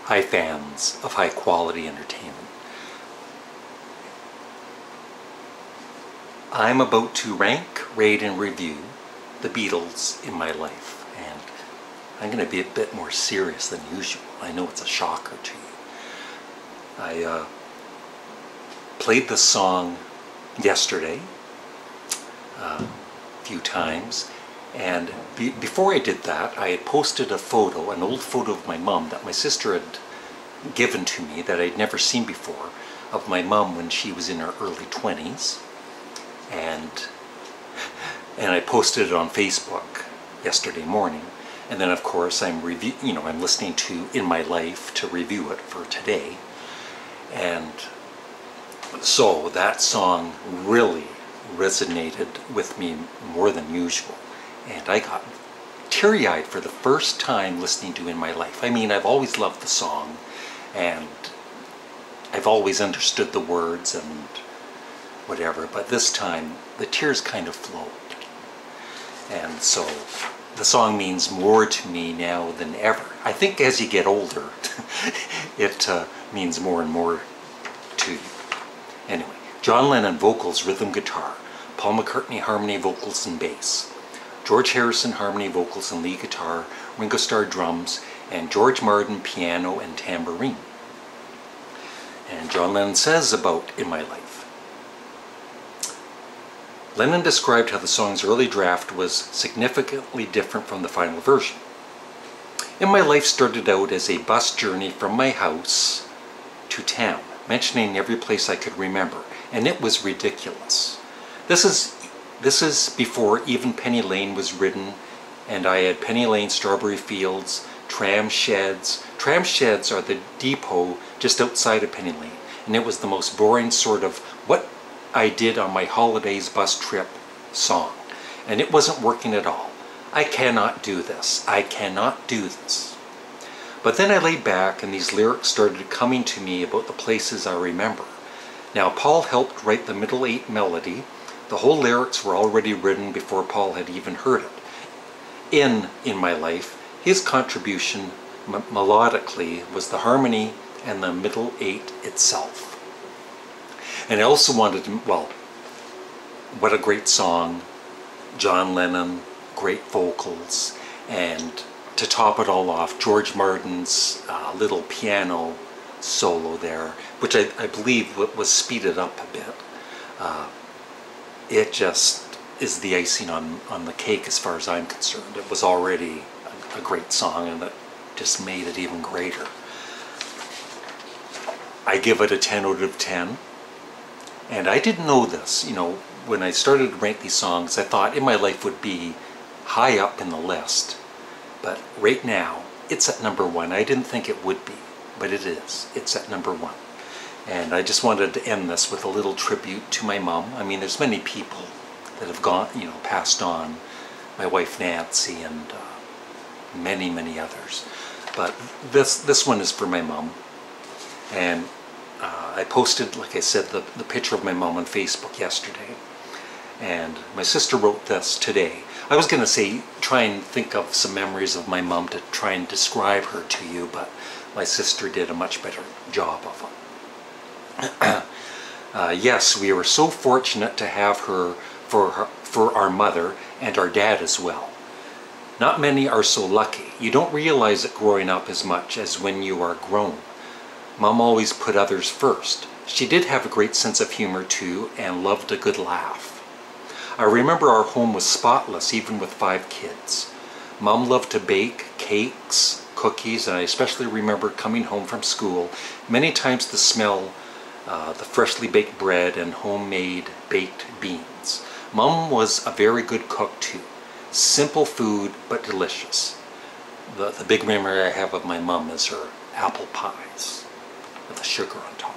Hi fans of high quality entertainment. I'm about to rank, rate, and review the Beatles in my life, and I'm going to be a bit more serious than usual. I know it's a shocker to you. I played this song yesterday a few times, and before I did that, I had posted a photo, an old photo of my mum that my sister had given to me that I'd never seen before, of my mum when she was in her early 20s, and I posted it on Facebook yesterday morning. And then of course I'm listening to In My Life to review it for today, and so that song really resonated with me more than usual, and I got teary-eyed for the first time listening to In My Life. I mean, I've always loved the song, and I've always understood the words and whatever, but this time the tears kind of flowed. And so the song means more to me now than ever. I think as you get older, it means more and more to you. Anyway, John Lennon vocals, rhythm guitar. Paul McCartney harmony vocals and bass. George Harrison harmony vocals and lead guitar. Ringo Starr drums. And George Martin piano and tambourine. And John Lennon says about In My Life. Lennon described how the song's early draft was significantly different from the final version. In My Life started out as a bus journey from my house to town, mentioning every place I could remember, and it was ridiculous. This is before even Penny Lane was written, and I had Penny Lane, Strawberry Fields, Tram Sheds. Tram Sheds are the depot just outside of Penny Lane, and it was the most boring sort of what I did on my holidays bus trip song, and it wasn't working at all. I cannot do this. I cannot do this. But then I laid back and these lyrics started coming to me about the places I remember. Now Paul helped write the middle 8 melody. The whole lyrics were already written before Paul had even heard it. In My Life, his contribution melodically was the harmony and the middle 8 itself. And I also wanted to, well, what a great song, John Lennon, great vocals, and to top it all off, George Martin's little piano solo there, which I believe was speeded up a bit. It just is the icing on the cake as far as I'm concerned. It was already a great song, and it just made it even greater. I give it a 10 out of 10. And I didn't know this, when I started to rank these songs, I thought In My Life would be high up in the list. But right now, it's at number 1. I didn't think it would be, but it is. It's at number 1. And I just wanted to end this with a little tribute to my mom. I mean, there's many people that have gone, passed on. My wife Nancy and many, many others. But this one is for my mom. And I posted, like I said, the picture of my mom on Facebook yesterday, and my sister wrote this today. I was going to say, try and think of some memories of my mom to try and describe her to you, but my sister did a much better job of it. Yes, we were so fortunate to have her for our mother and our dad as well. Not many are so lucky. You don't realize it growing up as much as when you are grown. Mom always put others first. She did have a great sense of humor too, and loved a good laugh. I remember our home was spotless even with 5 kids. Mom loved to bake cakes, cookies, and I especially remember coming home from school many times to smell the freshly baked bread and homemade baked beans. Mom was a very good cook too. Simple food, but delicious. The big memory I have of my mom is her apple pies with the sugar on top.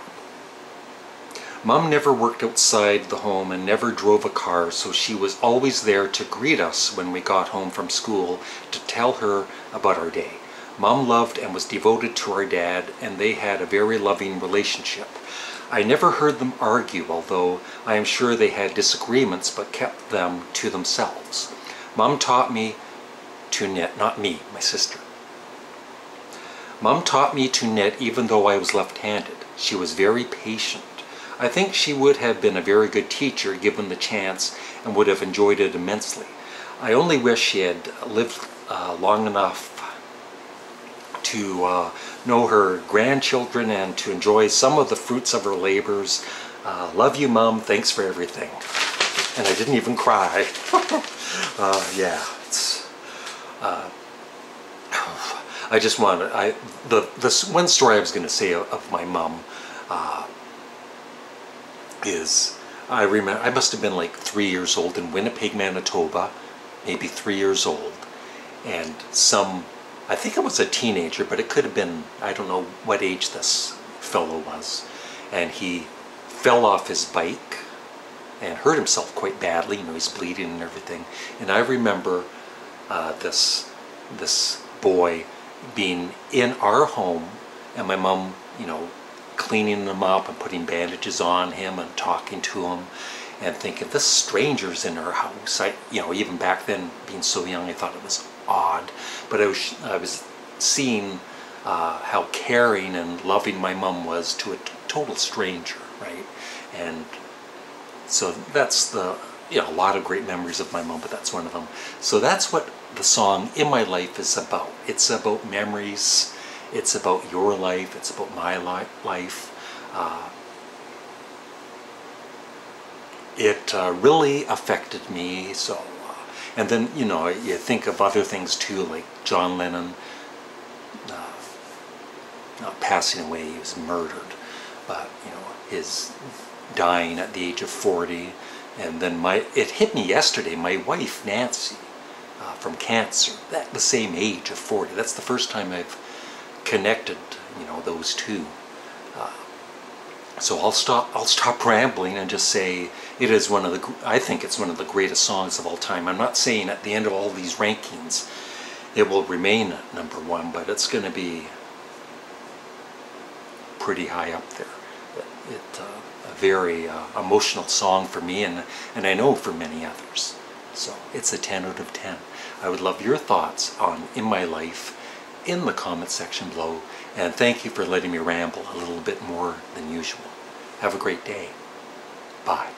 Mom never worked outside the home and never drove a car, so she was always there to greet us when we got home from school to tell her about our day. Mom loved and was devoted to our dad, and they had a very loving relationship. I never heard them argue, although I am sure they had disagreements but kept them to themselves. Mom taught me to knit, not me, my sister. Mom taught me to knit even though I was left-handed. She was very patient. I think she would have been a very good teacher given the chance and would have enjoyed it immensely. I only wish she had lived long enough to know her grandchildren and to enjoy some of the fruits of her labors. Love you, Mom. Thanks for everything. And I didn't even cry. Yeah, it's... I just wanted... the one story I was going to say of my mom is... I remember I must have been like 3 years old in Winnipeg, Manitoba, maybe 3 years old, and I think I was a teenager, but it could have been, I don't know what age this fellow was, and he fell off his bike and hurt himself quite badly. You know, he's bleeding and everything. And I remember this boy being in our home, and my mom, you know, cleaning him up and putting bandages on him and talking to him, and thinking, this stranger's in our house. You know, even back then, being so young, I thought it was odd. But I was seeing how caring and loving my mom was to a total stranger, right? And so that's a lot of great memories of my mom, but that's one of them. So that's what the song In My Life is about. It's about memories. It's about your life. It's about my life. It really affected me. So, and then, you know, you think of other things too, like John Lennon not passing away. He was murdered, but you know, his dying at the age of 40. And then it hit me yesterday. My wife Nancy, from cancer, at the same age of 40. That's the first time I've connected, you know, those two. So I'll stop rambling and just say it is I think it's one of the greatest songs of all time. I'm not saying at the end of all these rankings it will remain at #1, but it's going to be pretty high up there. It's a very emotional song for me, and I know for many others. So it's a 10 out of 10. I would love your thoughts on In My Life in the comment section below, and thank you for letting me ramble a little bit more than usual. Have a great day. Bye.